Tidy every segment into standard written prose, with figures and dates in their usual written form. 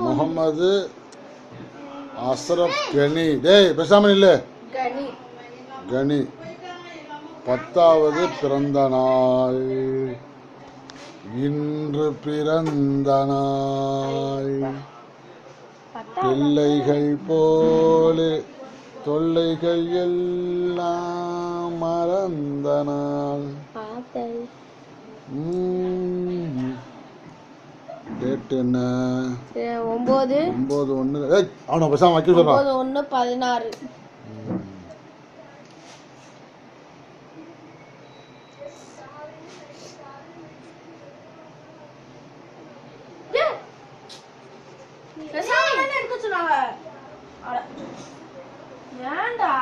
முகமது அஸ்ரப் கனி. டேய் பேசாமல் இல்லை. கனி 10வது பிறந்த நாள். இன்று பிறந்த நாள். பிள்ளைகள் போல தொல்லைகள் எல்லாம் மறந்த நாள். டேட் என்ன? 9/1. அவனை பேசாம வைக்க சொல்றான். 9/1/16. ஏண்டா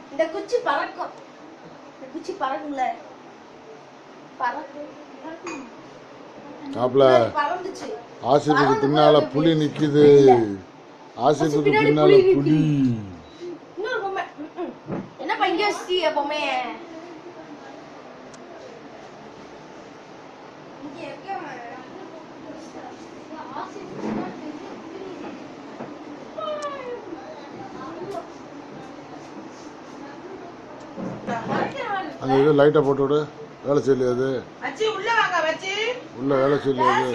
இந்த குச்சி பறக்கும். இந்த குச்சி பறக்கும்ல. ஆசிப்புக்கு பின்னால புலி நிக்குது. ஆசிப்புக்கு பின்னால புலி. இன்னொரு பொம்மை. என்ன பையன் வச்சி பொம்மை? இங்க இருக்கமா? அந்த இது லைட்டை போட்டு விடு. வேலை செய்யலையாது. உள்ள வாங்க வச்சு. உள்ள வேலை செய்யலையாது.